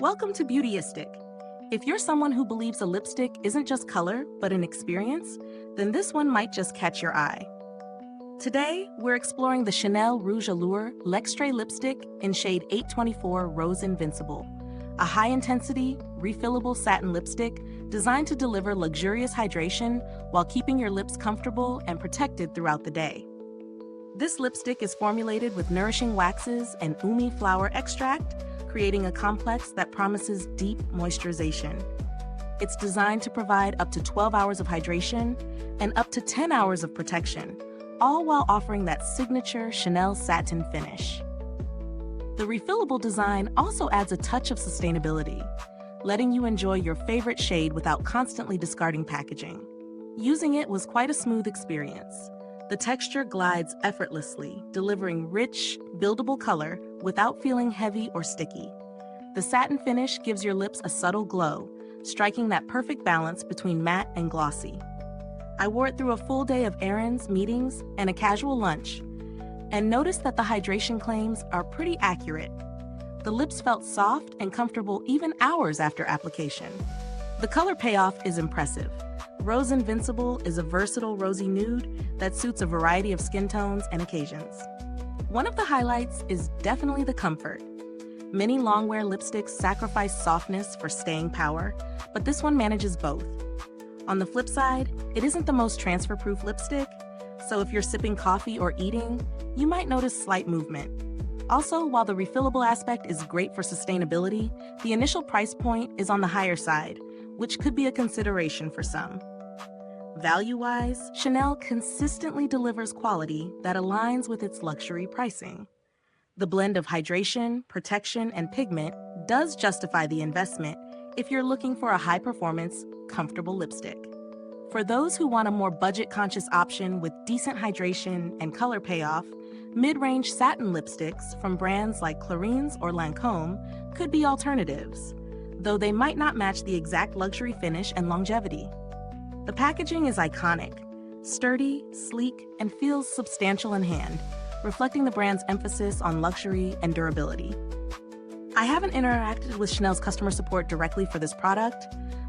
Welcome to Beautyistic. If you're someone who believes a lipstick isn't just color, but an experience, then this one might just catch your eye. Today, we're exploring the Chanel Rouge Allure Lextrait lipstick in shade 824 Rose Invincible, a high-intensity, refillable satin lipstick designed to deliver luxurious hydration while keeping your lips comfortable and protected throughout the day. This lipstick is formulated with nourishing waxes and umi flower extract, creating a complex that promises deep moisturization. It's designed to provide up to 12 hours of hydration and up to 10 hours of protection, all while offering that signature Chanel satin finish. The refillable design also adds a touch of sustainability, letting you enjoy your favorite shade without constantly discarding packaging. Using it was quite a smooth experience. The texture glides effortlessly, delivering rich, buildable color without feeling heavy or sticky. The satin finish gives your lips a subtle glow, striking that perfect balance between matte and glossy. I wore it through a full day of errands, meetings, and a casual lunch, and noticed that the hydration claims are pretty accurate. The lips felt soft and comfortable even hours after application. The color payoff is impressive. Rose Invincible is a versatile rosy nude that suits a variety of skin tones and occasions. One of the highlights is definitely the comfort. Many long-wear lipsticks sacrifice softness for staying power, but this one manages both. On the flip side, it isn't the most transfer-proof lipstick, so if you're sipping coffee or eating, you might notice slight movement. Also, while the refillable aspect is great for sustainability, the initial price point is on the higher side, which could be a consideration for some. Value-wise, Chanel consistently delivers quality that aligns with its luxury pricing. The blend of hydration, protection, and pigment does justify the investment if you're looking for a high-performance, comfortable lipstick. For those who want a more budget-conscious option with decent hydration and color payoff, mid-range satin lipsticks from brands like Clarins or Lancome could be alternatives, though they might not match the exact luxury finish and longevity. The packaging is iconic, sturdy, sleek, and feels substantial in hand, reflecting the brand's emphasis on luxury and durability. I haven't interacted with Chanel's customer support directly for this product,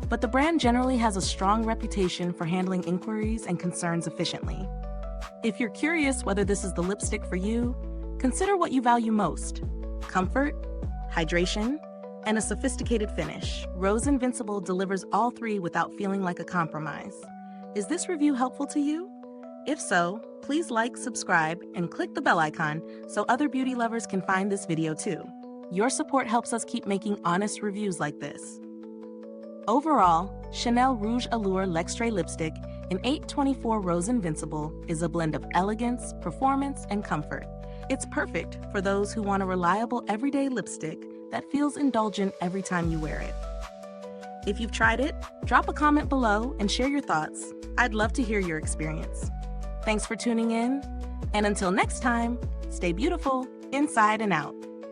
but the brand generally has a strong reputation for handling inquiries and concerns efficiently. If you're curious whether this is the lipstick for you, consider what you value most: comfort, hydration, and a sophisticated finish. Rose Invincible delivers all three without feeling like a compromise. Is this review helpful to you? If so, please like, subscribe, and click the bell icon so other beauty lovers can find this video too. Your support helps us keep making honest reviews like this. Overall, Chanel Rouge Allure Lextrait lipstick in 824 Rose Invincible is a blend of elegance, performance, and comfort. It's perfect for those who want a reliable everyday lipstick that feels indulgent every time you wear it. If you've tried it, drop a comment below and share your thoughts. I'd love to hear your experience. Thanks for tuning in, and until next time, stay beautiful inside and out.